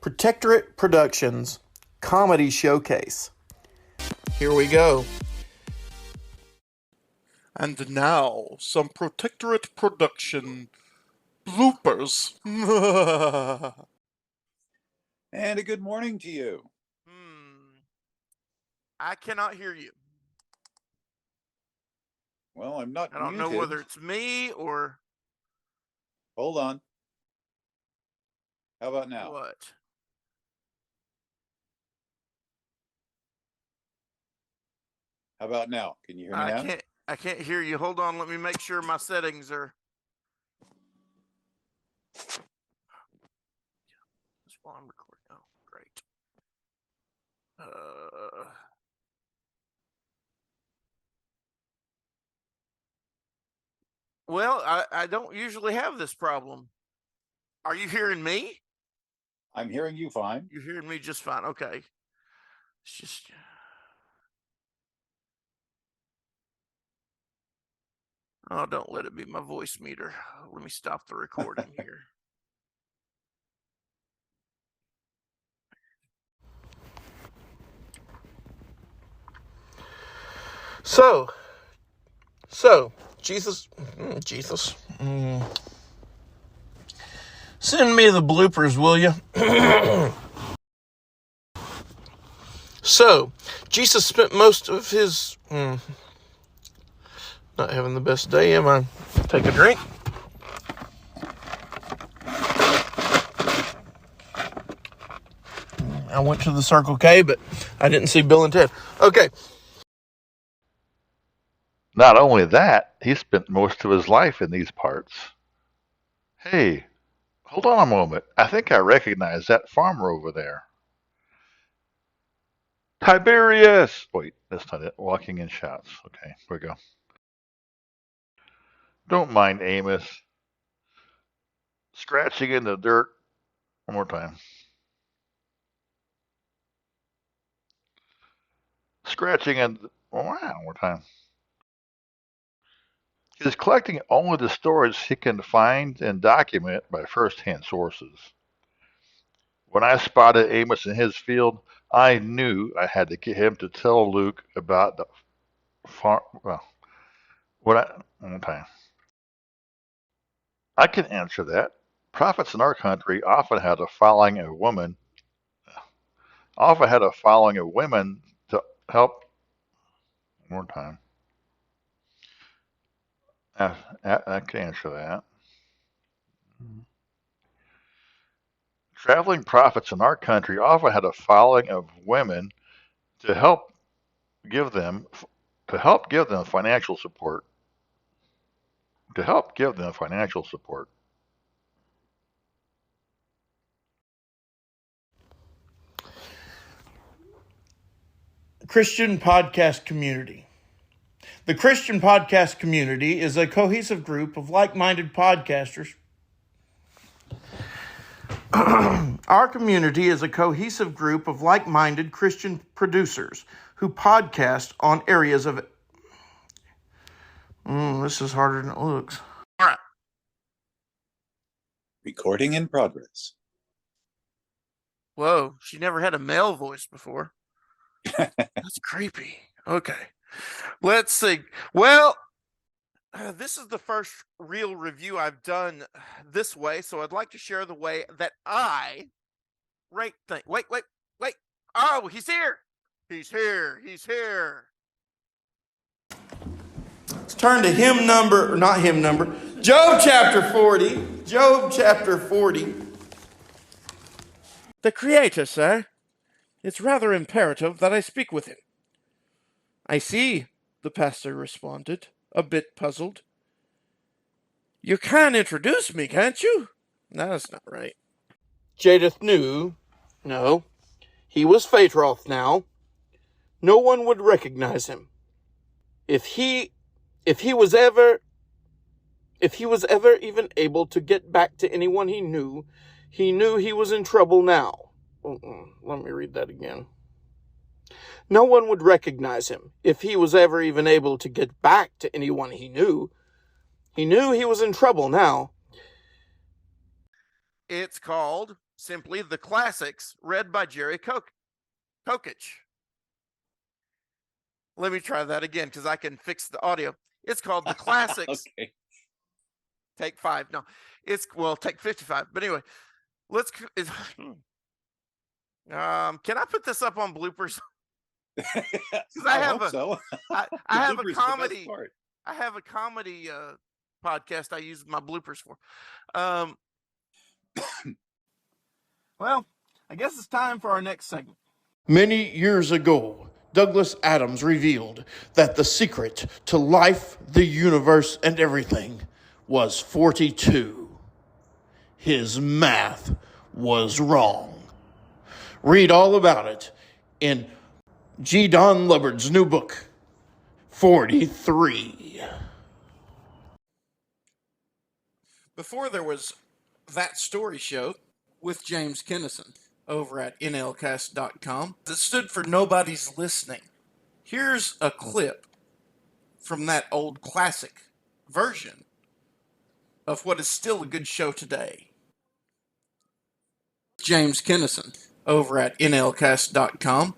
Protectorate Productions Comedy Showcase. Here we go. And now, some Protectorate Production bloopers. And a good morning to you. I cannot hear you. Well, I'm not I don't muted. know whether it's me or... Hold on. How about now? What? How about now? Can you hear me now? I can't hear you. Hold on, let me make sure my settings are... That's while I'm recording. Oh, great. Well, I don't usually have this problem. Are you hearing me? I'm hearing you fine. You're hearing me just fine. Okay. It's just... Oh, don't let it be my voice meter. Let me stop the recording here. So, Jesus, send me the bloopers, will you? So, Jesus spent most of his, not having the best day, am I? Take a drink. I went to the Circle K, but I didn't see Bill and Ted. Okay. Not only that, he spent most of his life in these parts. Hey, hold on a moment. I think I recognize that farmer over there. Tiberius! Wait, that's not it. Walking in shouts. Okay, here we go. Don't mind Amos. Scratching in the dirt. One more time. Scratching in the... One more time. He's collecting only the stories he can find and document by first-hand sources. When I spotted Amos in his field, I knew I had to get him to tell Luke about the farm. Well, one more time. I can answer that. Prophets in our country often had a following of women to help. One more time. I can answer that. Traveling prophets in our country often had a following of women to help give them financial support. Christian Podcast Community. The Christian Podcast Community is a cohesive group of like-minded podcasters. Our community is a cohesive group of like-minded Christian producers who podcast on areas of... this is harder than it looks. All right. Recording in progress. Whoa, she never had a male voice before. That's creepy. Okay. Let's see. Well, this is the first real review I've done this way, so I'd like to share the way that I rate things. Wait. Oh, he's here. He's here. Let's turn to Job chapter 40. Job chapter 40. The Creator, sir. It's rather imperative that I speak with him. I see, the pastor responded, a bit puzzled. You can introduce me, can't you? No, that's not right. Jadeth knew, no, he was Phaetroth now. No one would recognize him. If he was ever even able to get back to anyone he knew he was in trouble now. Let me read that again. No one would recognize him. If he was ever even able to get back to anyone he knew he was in trouble now. It's called simply the classics read by Jerry Kokich. Let me try that again because I can fix the audio. It's called the classics. Okay. Take 5. No, take 55. But anyway, can I put this up on bloopers? Because I have a comedy. I have a comedy podcast I use my bloopers for. Well, I guess it's time for our next segment. Many years ago, Douglas Adams revealed that the secret to life, the universe, and everything was 42. His math was wrong. Read all about it in G. Don Lubbard's new book, 43. Before there was That Story Show with James Kennison over at nlcast.com that stood for Nobody's Listening. Here's a clip from that old classic version of what is still a good show today. James Kennison over at nlcast.com.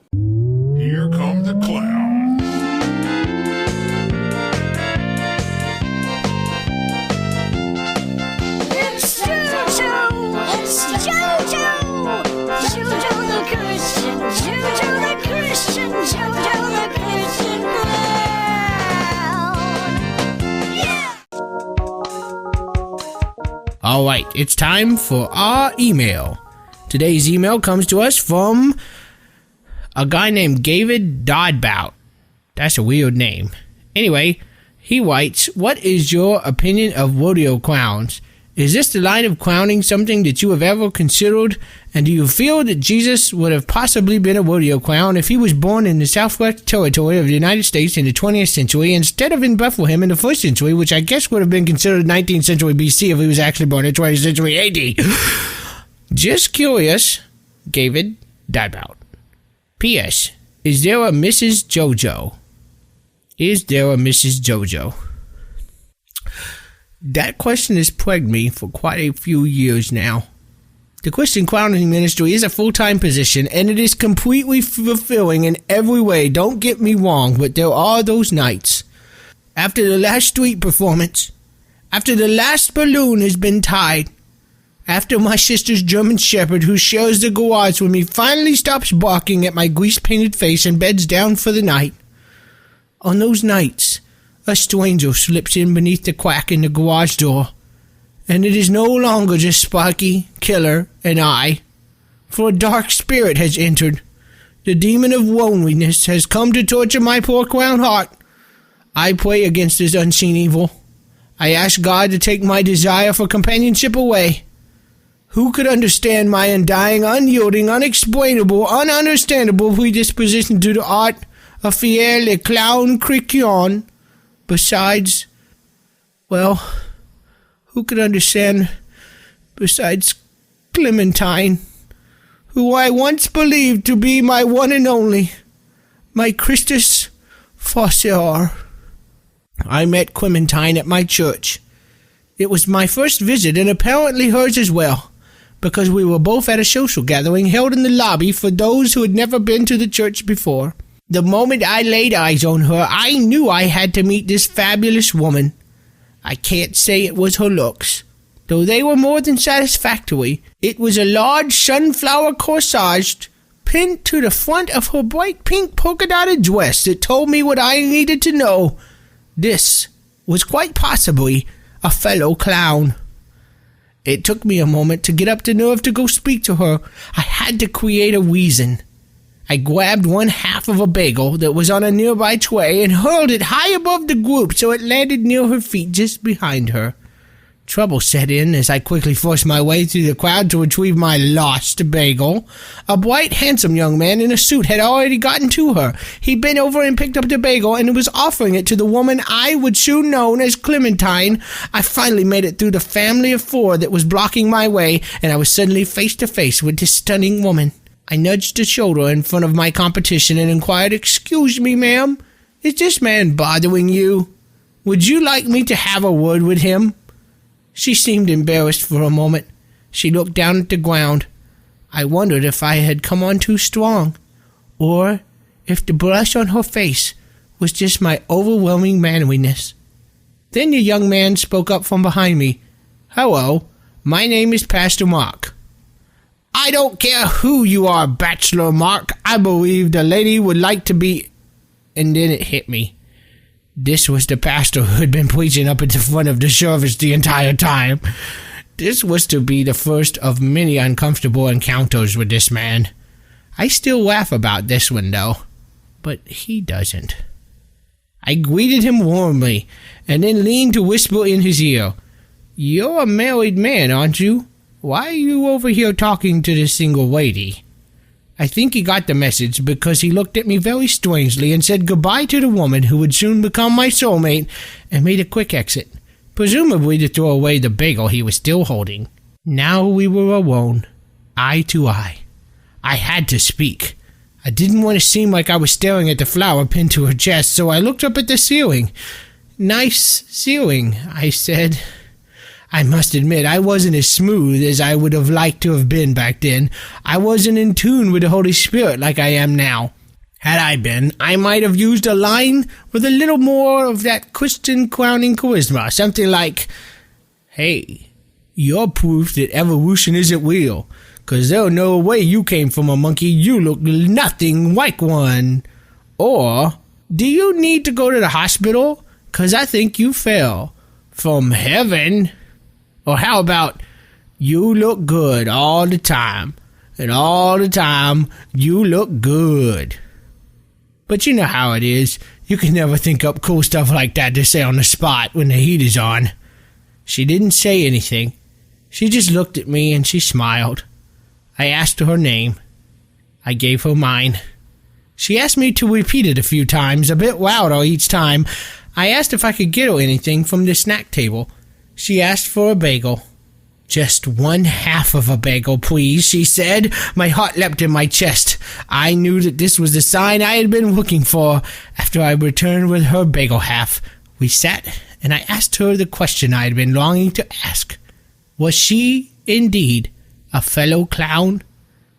Here come the clowns. It's JoJo! It's JoJo! JoJo the Christian! JoJo the Christian! JoJo the Christian clown! Yeah! Alright, it's time for our email. Today's email comes to us from a guy named David Dodbout. That's a weird name. Anyway, he writes, what is your opinion of rodeo clowns? Is this the line of clowning something that you have ever considered? And do you feel that Jesus would have possibly been a rodeo clown if he was born in the Southwest Territory of the United States in the 20th century instead of in Bethlehem in the 1st century, which I guess would have been considered 19th century BC if he was actually born in 20th century AD? Just curious, David Dodbout. P.S. Is there a Mrs. JoJo? Is there a Mrs. JoJo? That question has plagued me for quite a few years now. The Christian clowning ministry is a full-time position, and it is completely fulfilling in every way. Don't get me wrong, but there are those nights. After the last street performance, after the last balloon has been tied, after my sister's German Shepherd, who shares the garage with me, finally stops barking at my grease-painted face and beds down for the night. On those nights, a stranger slips in beneath the crack in the garage door, and it is no longer just Sparky, Killer, and I, for a dark spirit has entered. The demon of loneliness has come to torture my poor clown heart. I pray against this unseen evil. I ask God to take my desire for companionship away. Who could understand my undying, unyielding, unexplainable, ununderstandable predisposition to the art of faire le clown chrétien? Besides, well, who could understand besides Clementine, who I once believed to be my one and only, my Christus Fosser? I met Clementine at my church. It was my first visit and apparently hers as well, because we were both at a social gathering held in the lobby for those who had never been to the church before. The moment I laid eyes on her, I knew I had to meet this fabulous woman. I can't say it was her looks, though they were more than satisfactory. It was a large sunflower corsage pinned to the front of her bright pink polka-dotted dress that told me what I needed to know. This was quite possibly a fellow clown. It took me a moment to get up the nerve to go speak to her. I had to create a reason. I grabbed one half of a bagel that was on a nearby tray and hurled it high above the group so it landed near her feet just behind her. Trouble set in as I quickly forced my way through the crowd to retrieve my lost bagel. A bright, handsome young man in a suit had already gotten to her. He bent over and picked up the bagel and was offering it to the woman I would soon know as Clementine. I finally made it through the family of four that was blocking my way, and I was suddenly face to face with this stunning woman. I nudged a shoulder in front of my competition and inquired, "Excuse me, ma'am, is this man bothering you? Would you like me to have a word with him?" She seemed embarrassed for a moment. She looked down at the ground. I wondered if I had come on too strong, or if the blush on her face was just my overwhelming manliness. Then the young man spoke up from behind me. "Hello, my name is Pastor Mark." "I don't care who you are, Bachelor Mark. I believe the lady would like to be..." And then it hit me. This was the pastor who had been preaching up at the front of the service the entire time. This was to be the first of many uncomfortable encounters with this man. I still laugh about this one, though, but he doesn't. I greeted him warmly, and then leaned to whisper in his ear, "You're a married man, aren't you? Why are you over here talking to this single lady?" I think he got the message because he looked at me very strangely and said goodbye to the woman who would soon become my soulmate and made a quick exit, presumably to throw away the bagel he was still holding. Now we were alone, eye to eye. I had to speak. I didn't want to seem like I was staring at the flower pinned to her chest, so I looked up at the ceiling. "Nice ceiling," I said. I must admit, I wasn't as smooth as I would have liked to have been back then. I wasn't in tune with the Holy Spirit like I am now. Had I been, I might have used a line with a little more of that Christian crowning charisma, something like, "Hey, you're proof that evolution isn't real, 'cause there's no way you came from a monkey. You look nothing like one." Or, "Do you need to go to the hospital? 'Cause I think you fell from heaven." Or how about, "You look good all the time, and all the time you look good." But you know how it is. You can never think up cool stuff like that to say on the spot when the heat is on. She didn't say anything. She just looked at me and she smiled. I asked her name. I gave her mine. She asked me to repeat it a few times, a bit louder each time. I asked if I could get her anything from the snack table. She asked for a bagel. "Just 1/2 of a bagel, please," she said. My heart leapt in my chest. I knew that this was the sign I had been looking for. After I returned with her bagel half, we sat, and I asked her the question I had been longing to ask. Was she, indeed, a fellow clown?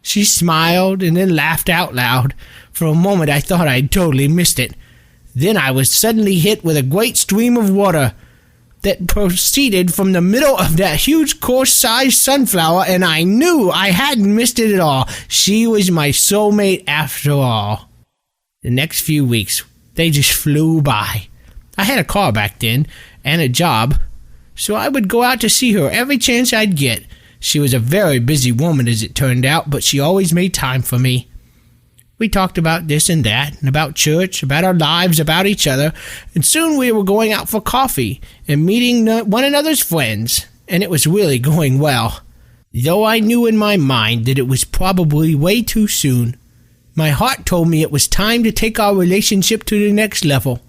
She smiled and then laughed out loud. For a moment I thought I had totally missed it. Then I was suddenly hit with a great stream of water that proceeded from the middle of that huge course-sized sunflower, and I knew I hadn't missed it at all. She was my soulmate after all. The next few weeks, they just flew by. I had a car back then, and a job, so I would go out to see her every chance I'd get. She was a very busy woman, as it turned out, but she always made time for me. We talked about this and that, and about church, about our lives, about each other, and soon we were going out for coffee and meeting one another's friends, and it was really going well. Though I knew in my mind that it was probably way too soon, my heart told me it was time to take our relationship to the next level.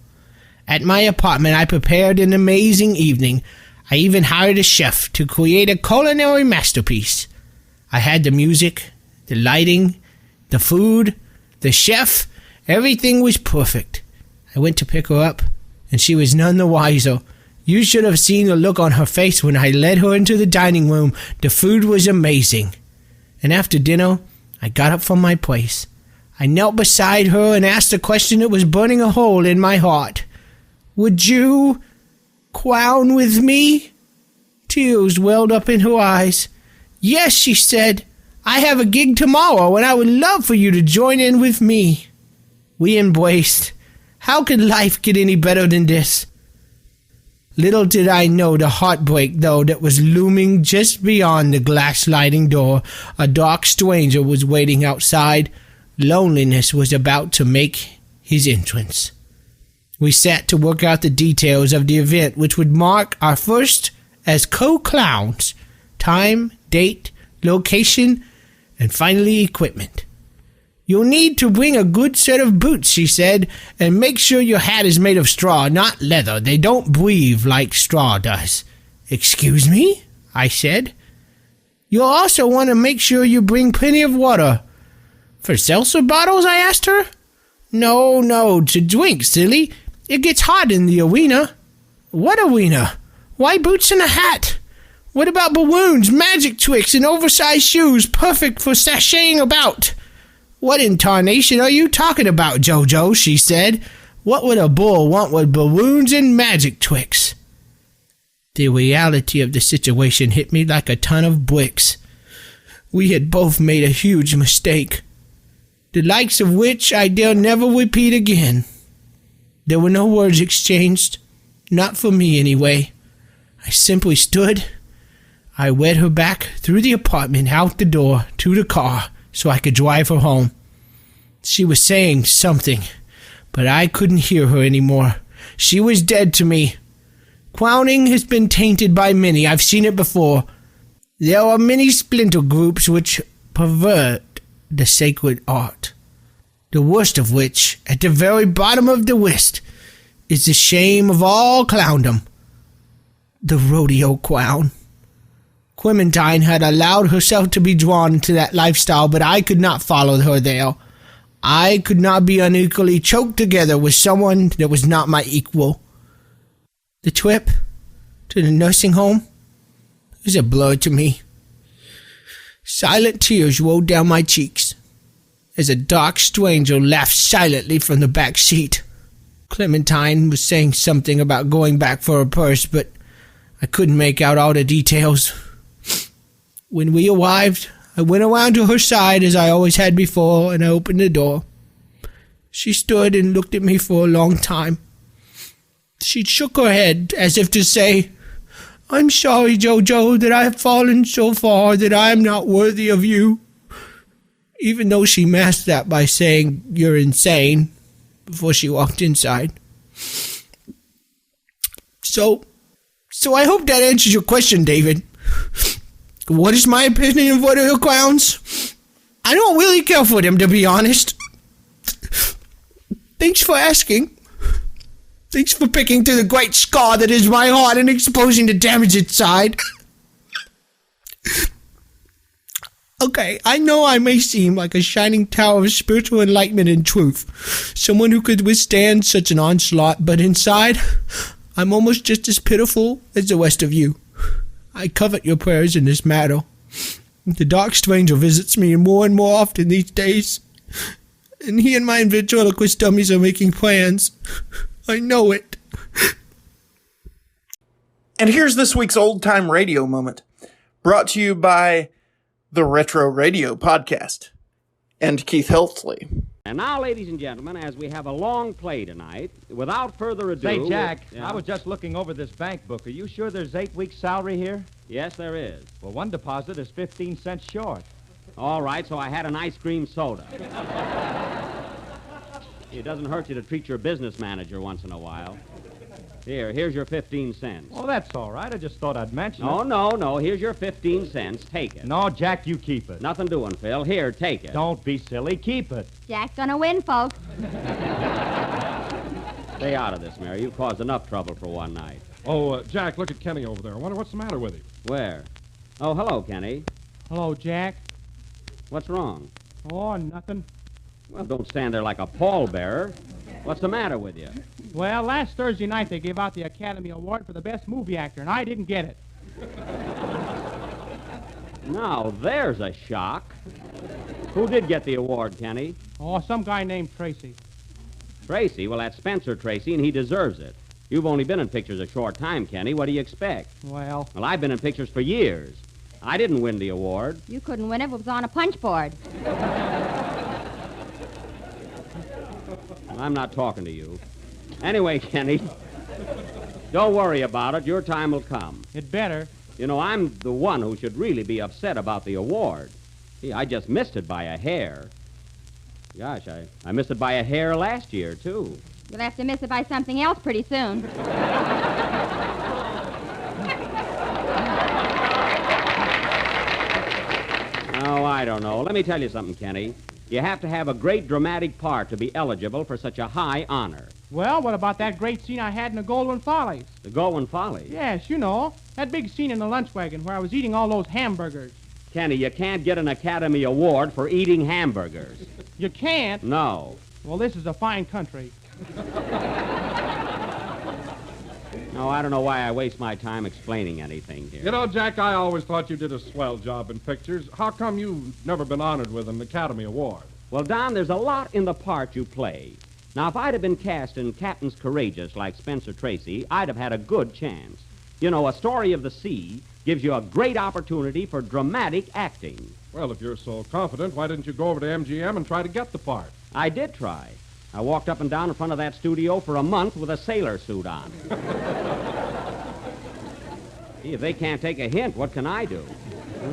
At my apartment, I prepared an amazing evening. I even hired a chef to create a culinary masterpiece. I had the music, the lighting, the food, the chef, everything was perfect. I went to pick her up, and she was none the wiser. You should have seen the look on her face when I led her into the dining room. The food was amazing. And after dinner, I got up from my place. I knelt beside her and asked a question that was burning a hole in my heart. "Would you clown with me?" Tears welled up in her eyes. "Yes," she said. "I have a gig tomorrow, and I would love for you to join in with me." We embraced. How could life get any better than this? Little did I know the heartbreak, though, that was looming just beyond the glass sliding door. A dark stranger was waiting outside. Loneliness was about to make his entrance. We sat to work out the details of the event, which would mark our first as co-clowns. Time, date, location, and finally equipment. "You'll need to bring a good set of boots," she said, "and make sure your hat is made of straw, not leather. They don't breathe like straw does." "Excuse me?" I said. "You'll also want to make sure you bring plenty of water." "For seltzer bottles?" I asked her. No, to drink, silly. It gets hot in the arena." "What arena? Why boots and a hat?" What about balloons, magic tricks, and oversized shoes perfect for sashaying about? What in tarnation are you talking about, JoJo? She said. What would a bull want with balloons and magic tricks? The reality of the situation hit me like a ton of bricks. We had both made a huge mistake, the likes of which I dare never repeat again. There were no words exchanged, not for me anyway. I simply stood. I led her back through the apartment, out the door, to the car, so I could drive her home. She was saying something, but I couldn't hear her anymore. She was dead to me. Clowning has been tainted by many. I've seen it before. There are many splinter groups which pervert the sacred art. The worst of which, at the very bottom of the list, is the shame of all clowndom. The rodeo clown. Clementine had allowed herself to be drawn into that lifestyle, but I could not follow her there. I could not be unequally choked together with someone that was not my equal. The trip to the nursing home was a blur to me. Silent tears rolled down my cheeks as a dark stranger laughed silently from the back seat. Clementine was saying something about going back for her purse, but I couldn't make out all the details. When we arrived, I went around to her side as I always had before, and I opened the door. She stood and looked at me for a long time. She shook her head as if to say, I'm sorry, JoJo, that I have fallen so far that I am not worthy of you. Even though she masked that by saying, you're insane, before she walked inside. So I hope that answers your question, David. What is my opinion of rodeo clowns? I don't really care for them, to be honest. Thanks for asking. Thanks for picking through the great scar that is my heart and exposing the damage inside. Okay, I know I may seem like a shining tower of spiritual enlightenment and truth, someone who could withstand such an onslaught, but inside, I'm almost just as pitiful as the rest of you. I covet your prayers in this matter. The dark stranger visits me more and more often these days, and he and my ventriloquist dummies are making plans. I know it. And here's this week's Old Time Radio moment, brought to you by the Retro Radio Podcast and Keith Heltsley. And now, ladies and gentlemen, as we have a long play tonight, without further ado... Say, Jack, Yeah? I was just looking over this bank book. Are you sure there's 8 weeks' salary here? Yes, there is. Well, one deposit is 15 cents short. All right, so I had an ice cream soda. It doesn't hurt you to treat your business manager once in a while. Here's your 15 cents. Well, that's all right. I just thought I'd mention No, it. no, here's your 15 cents. Take it. No, Jack, you keep it. Nothing doing, Phil. Here, take it. Don't be silly. Keep it. Jack's gonna win, folks. Stay out of this, Mary. You've caused enough trouble for one night. Oh, Jack, look at Kenny over there. I wonder what's the matter with him. Where? Oh, hello, Kenny. Hello, Jack. What's wrong? Oh, nothing. Well, don't stand there like a pallbearer. What's the matter with you? Well, last Thursday night they gave out the Academy Award for the Best Movie Actor, and I didn't get it. Now, there's a shock. Who did get the award, Kenny? Oh, some guy named Tracy. Tracy? Well, that's Spencer Tracy, and he deserves it. You've only been in pictures a short time, Kenny. What do you expect? Well, I've been in pictures for years. I didn't win the award. You couldn't win it if it was on a punch board. I'm not talking to you. Anyway, Kenny, don't worry about it. Your time will come. it better. You know, I'm the one who should really be upset about the award. See, I just missed it by a hair. Gosh, I missed it by a hair last year, too. You'll have to miss it by something else pretty soon. Oh, I don't know. Let me tell you something, Kenny. You have to have a great dramatic part to be eligible for such a high honor. Well, what about that great scene I had in the Goldwyn Follies? The Goldwyn Follies. Yes, you know. That big scene in the lunch wagon where I was eating all those hamburgers. Kenny, you can't get an Academy Award for eating hamburgers. You can't? No. Well, this is a fine country. No, I don't know why I waste my time explaining anything here. You know, Jack, I always thought you did a swell job in pictures. How come you've never been honored with an Academy Award? Well, Don, there's a lot in the part you play. Now, if I'd have been cast in Captain's Courageous like Spencer Tracy, I'd have had a good chance. You know, A Story of the Sea gives you a great opportunity for dramatic acting. Well, if you're so confident, why didn't you go over to MGM and try to get the part? I did try. I walked up and down in front of that studio for a month with a sailor suit on. Gee, if they can't take a hint, what can I do? Huh?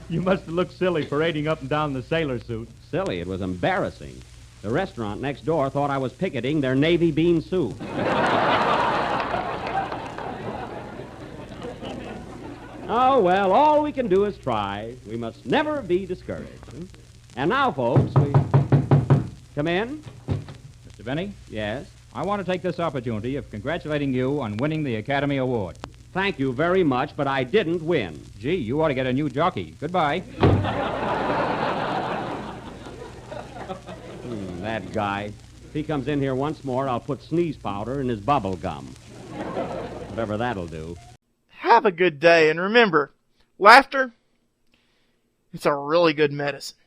You must have looked silly parading up and down in the sailor suit. Silly? It was embarrassing. The restaurant next door thought I was picketing their navy bean soup. Oh, well, all we can do is try. We must never be discouraged. And now, folks, we... Come in. Mr. Benny? Yes? I want to take this opportunity of congratulating you on winning the Academy Award. Thank you very much, but I didn't win. Gee, you ought to get a new jockey. Goodbye. That guy. If he comes in here once more, I'll put sneeze powder in his bubble gum. Whatever that'll do. Have a good day, and remember, laughter, it's a really good medicine.